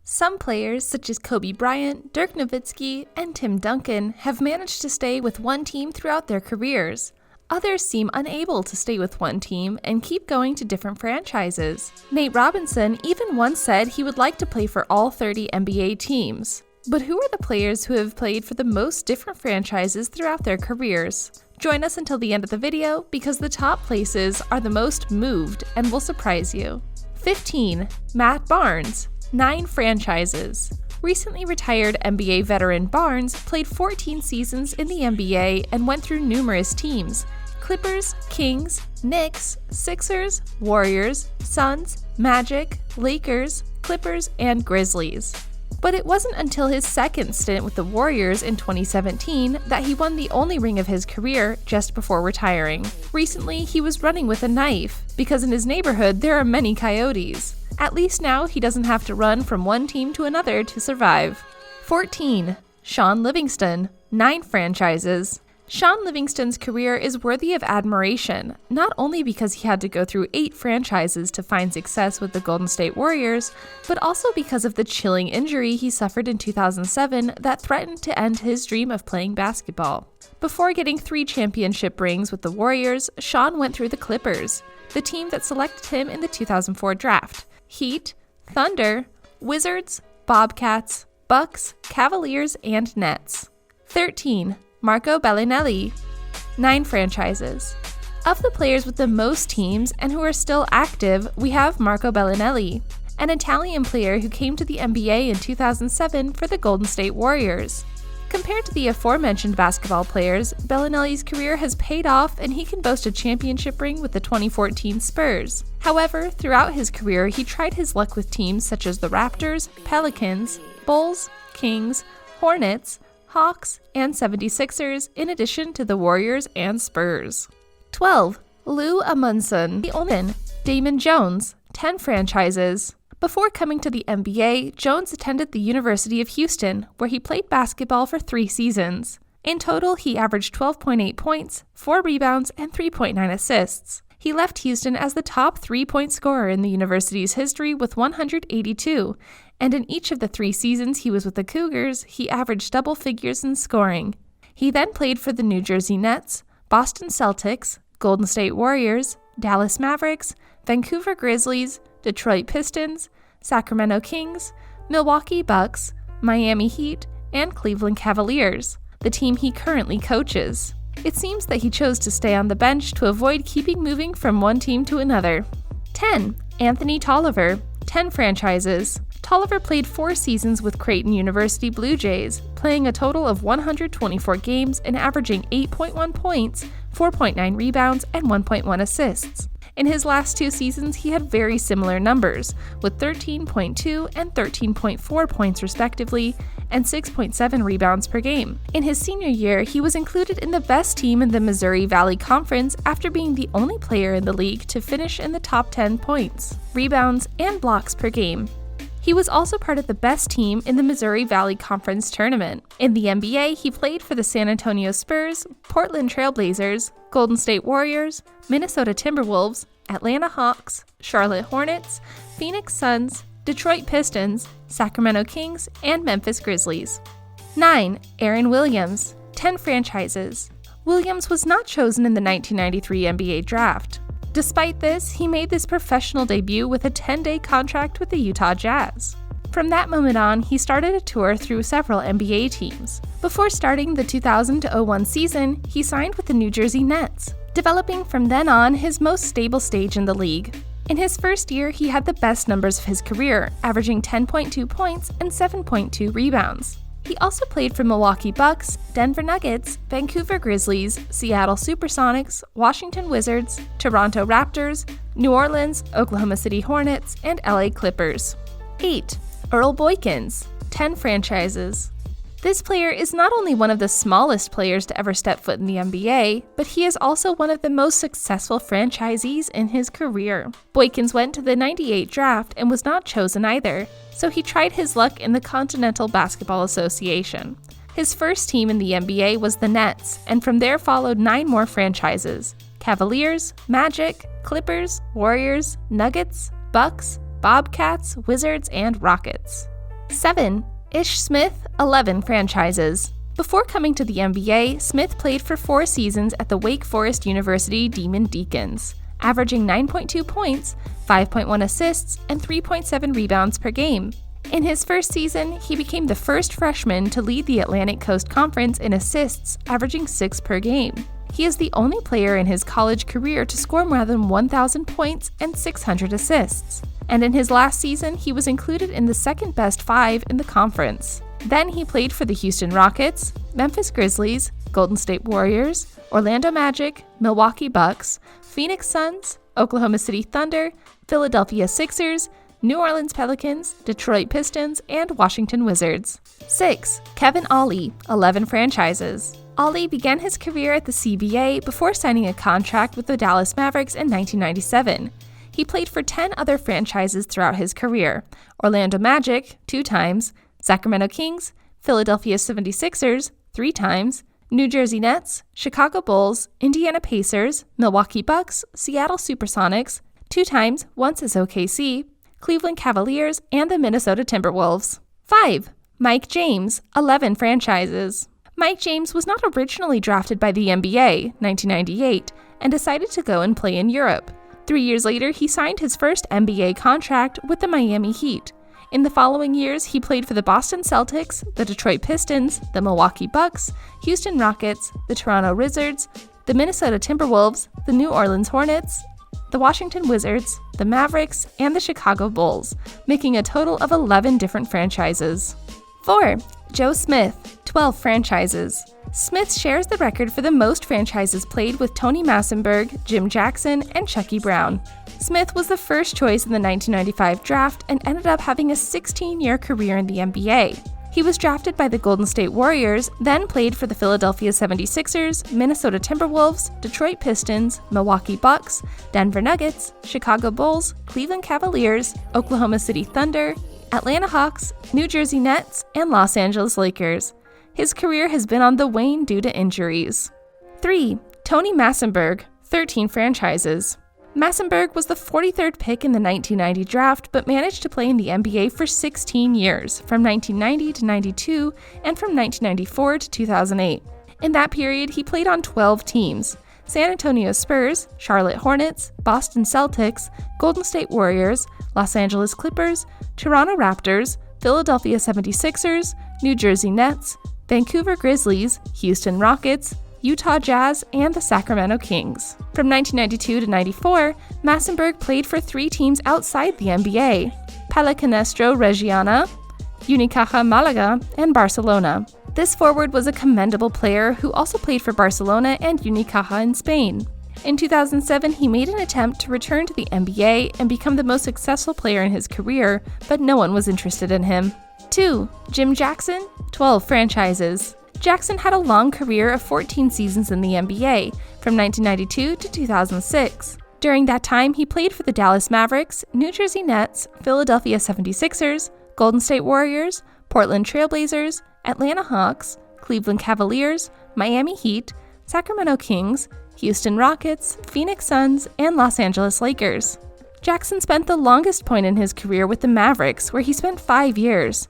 Some players, such as Kobe Bryant, Dirk Nowitzki, and Tim Duncan, have managed to stay with one team throughout their careers. Others seem unable to stay with one team and keep going to different franchises. Nate Robinson even once said he would like to play for all 30 NBA teams. But who are the players who have played for the most different franchises throughout their careers? Join us until the end of the video because the top places are the most moved and will surprise you. 15. Matt Barnes, 9 franchises. Recently retired NBA veteran Barnes played 14 seasons in the NBA and went through numerous teams: Clippers, Kings, Knicks, Sixers, Warriors, Suns, Magic, Lakers, Clippers, and Grizzlies. But it wasn't until his second stint with the Warriors in 2017 that he won the only ring of his career just before retiring. Recently, he was running with a knife because in his neighborhood there are many coyotes. At least now he doesn't have to run from one team to another to survive. 14. Shaun Livingston, 9 franchises. Shaun Livingston's career is worthy of admiration, not only because he had to go through 8 franchises to find success with the Golden State Warriors, but also because of the chilling injury he suffered in 2007 that threatened to end his dream of playing basketball. Before getting 3 championship rings with the Warriors, Shaun went through the Clippers, the team that selected him in the 2004 draft, Heat, Thunder, Wizards, Bobcats, Bucks, Cavaliers, and Nets. 13. Marco Bellinelli, 9 franchises. Of the players with the most teams and who are still active, we have Marco Bellinelli, an Italian player who came to the NBA in 2007 for the Golden State Warriors. Compared to the aforementioned basketball players, Bellinelli's career has paid off and he can boast a championship ring with the 2014 Spurs. However, throughout his career, he tried his luck with teams such as the Raptors, Pelicans, Bulls, Kings, Hornets, Hawks, and 76ers, in addition to the Warriors and Spurs. 12. Lou AMUNDSON, the Omen, Damon Jones, 10 franchises. Before coming to the NBA, Jones attended the University of Houston, where he played basketball for 3 seasons. In total, he averaged 12.8 points, 4 rebounds, and 3.9 assists. He left Houston as the top 3-point scorer in the university's history with 182, and in each of the 3 seasons he was with the Cougars, he averaged double figures in scoring. He then played for the New Jersey Nets, Boston Celtics, Golden State Warriors, Dallas Mavericks, Vancouver Grizzlies, Detroit Pistons, Sacramento Kings, Milwaukee Bucks, Miami Heat, and Cleveland Cavaliers, the team he currently coaches. It seems that he chose to stay on the bench to avoid keeping moving from one team to another. 10. Anthony Tolliver, 10 franchises. Tolliver played 4 seasons with Creighton University Blue Jays, playing a total of 124 games and averaging 8.1 points, 4.9 rebounds, and 1.1 assists. In his last 2 seasons, he had very similar numbers, with 13.2 and 13.4 points respectively, and 6.7 rebounds per game. In his senior year, he was included in the best team in the Missouri Valley Conference after being the only player in the league to finish in the top 10 points, rebounds, and blocks per game. He was also part of the best team in the Missouri Valley Conference tournament. In the NBA, he played for the San Antonio Spurs, Portland Trail Blazers, Golden State Warriors, Minnesota Timberwolves, Atlanta Hawks, Charlotte Hornets, Phoenix Suns, Detroit Pistons, Sacramento Kings, and Memphis Grizzlies. 9. Aaron Williams, 10 franchises. Williams was not chosen in the 1993 NBA draft. Despite this, he made his professional debut with a 10-day contract with the Utah Jazz. From that moment on, he started a tour through several NBA teams. Before starting the 2000-01 season, he signed with the New Jersey Nets, developing from then on his most stable stage in the league. In his first year, he had the best numbers of his career, averaging 10.2 points and 7.2 rebounds. He also played for Milwaukee Bucks, Denver Nuggets, Vancouver Grizzlies, Seattle Supersonics, Washington Wizards, Toronto Raptors, New Orleans, Oklahoma City Hornets, and LA Clippers. 8. Earl Boykins, 10 franchises. This player is not only one of the smallest players to ever step foot in the NBA, but he is also one of the most successful franchisees in his career. Boykins went to the '98 draft and was not chosen either, so he tried his luck in the Continental Basketball Association. His first team in the NBA was the Nets, and from there followed 9 more franchises: Cavaliers, Magic, Clippers, Warriors, Nuggets, Bucks, Bobcats, Wizards, and Rockets. 7. Ish Smith, 11 franchises. Before coming to the NBA, Smith played for 4 seasons at the Wake Forest University Demon Deacons, averaging 9.2 points, 5.1 assists, and 3.7 rebounds per game. In his first season, he became the first freshman to lead the Atlantic Coast Conference in assists, averaging 6 per game. He is the only player in his college career to score more than 1,000 points and 600 assists. And in his last season, he was included in the second best 5 in the conference. Then he played for the Houston Rockets, Memphis Grizzlies, Golden State Warriors, Orlando Magic, Milwaukee Bucks, Phoenix Suns, Oklahoma City Thunder, Philadelphia Sixers, New Orleans Pelicans, Detroit Pistons, and Washington Wizards. 6. Kevin Ollie, 11 franchises. Ollie began his career at the CBA before signing a contract with the Dallas Mavericks in 1997. He played for 10 other franchises throughout his career: Orlando Magic, 2 times, Sacramento Kings, Philadelphia 76ers, 3 times, New Jersey Nets, Chicago Bulls, Indiana Pacers, Milwaukee Bucks, Seattle Supersonics, 2 times, once as OKC, Cleveland Cavaliers, and the Minnesota Timberwolves. 5. Mike James, 11 franchises. Mike James was not originally drafted by the NBA, 1998, and decided to go and play in Europe. 3 years later, he signed his first NBA contract with the Miami Heat. In the following years, he played for the Boston Celtics, the Detroit Pistons, the Milwaukee Bucks, Houston Rockets, the Toronto Wizards, the Minnesota Timberwolves, the New Orleans Hornets, the Washington Wizards, the Mavericks, and the Chicago Bulls, making a total of 11 different franchises. 4. Joe Smith, 12 franchises. Smith shares the record for the most franchises played with Tony Massenburg, Jim Jackson, and Chucky Brown. Smith was the first choice in the 1995 draft and ended up having a 16-year career in the NBA. He was drafted by the Golden State Warriors, then played for the Philadelphia 76ers, Minnesota Timberwolves, Detroit Pistons, Milwaukee Bucks, Denver Nuggets, Chicago Bulls, Cleveland Cavaliers, Oklahoma City Thunder, Atlanta Hawks, New Jersey Nets, and Los Angeles Lakers. His career has been on the wane due to injuries. 3. Tony Massenburg, 13 franchises. Massenburg was the 43rd pick in the 1990 draft, but managed to play in the NBA for 16 years, from 1990 to 92 and from 1994 to 2008. In that period, he played on 12 teams: San Antonio Spurs, Charlotte Hornets, Boston Celtics, Golden State Warriors, Los Angeles Clippers, Toronto Raptors, Philadelphia 76ers, New Jersey Nets, Vancouver Grizzlies, Houston Rockets, Utah Jazz, and the Sacramento Kings. From 1992 to 94, Massenburg played for 3 teams outside the NBA: Pallacanestro Reggiana, Unicaja Malaga, and Barcelona. This forward was a commendable player who also played for Barcelona and Unicaja in Spain. In 2007, he made an attempt to return to the NBA and become the most successful player in his career, but no one was interested in him. 2. Jim Jackson, 12 franchises. Jackson had a long career of 14 seasons in the NBA, from 1992 to 2006. During that time, he played for the Dallas Mavericks, New Jersey Nets, Philadelphia 76ers, Golden State Warriors, Portland Trail Blazers, Atlanta Hawks, Cleveland Cavaliers, Miami Heat, Sacramento Kings, Houston Rockets, Phoenix Suns, and Los Angeles Lakers. Jackson spent the longest point in his career with the Mavericks, where he spent 5 years.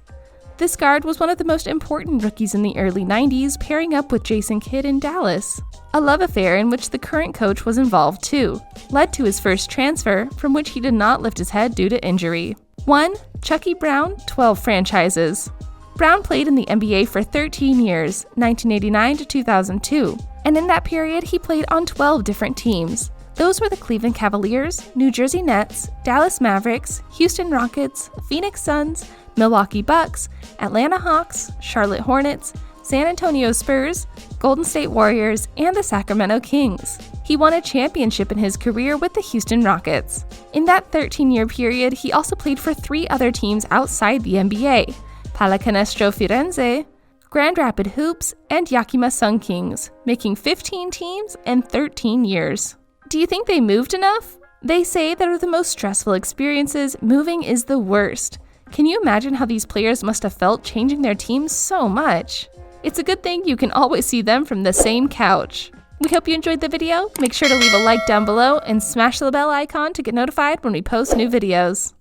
This guard was one of the most important rookies in the early 90s, pairing up with Jason Kidd in Dallas. A love affair in which the current coach was involved too, led to his first transfer, from which he did not lift his head due to injury. 1. Chucky Brown, 12 franchises. Brown played in the NBA for 13 years, 1989 to 2002, and in that period he played on 12 different teams. Those were the Cleveland Cavaliers, New Jersey Nets, Dallas Mavericks, Houston Rockets, Phoenix Suns, Milwaukee Bucks, Atlanta Hawks, Charlotte Hornets, San Antonio Spurs, Golden State Warriors, and the Sacramento Kings. He won a championship in his career with the Houston Rockets. In that 13-year period, he also played for 3 other teams outside the NBA: Pallacanestro Firenze, Grand Rapid Hoops, and Yakima Sun Kings, making 15 teams and 13 years. Do you think they moved enough? They say that of the most stressful experiences, moving is the worst. Can you imagine how these players must have felt changing their teams so much? It's a good thing you can always see them from the same couch. We hope you enjoyed the video. Make sure to leave a like down below and smash the bell icon to get notified when we post new videos.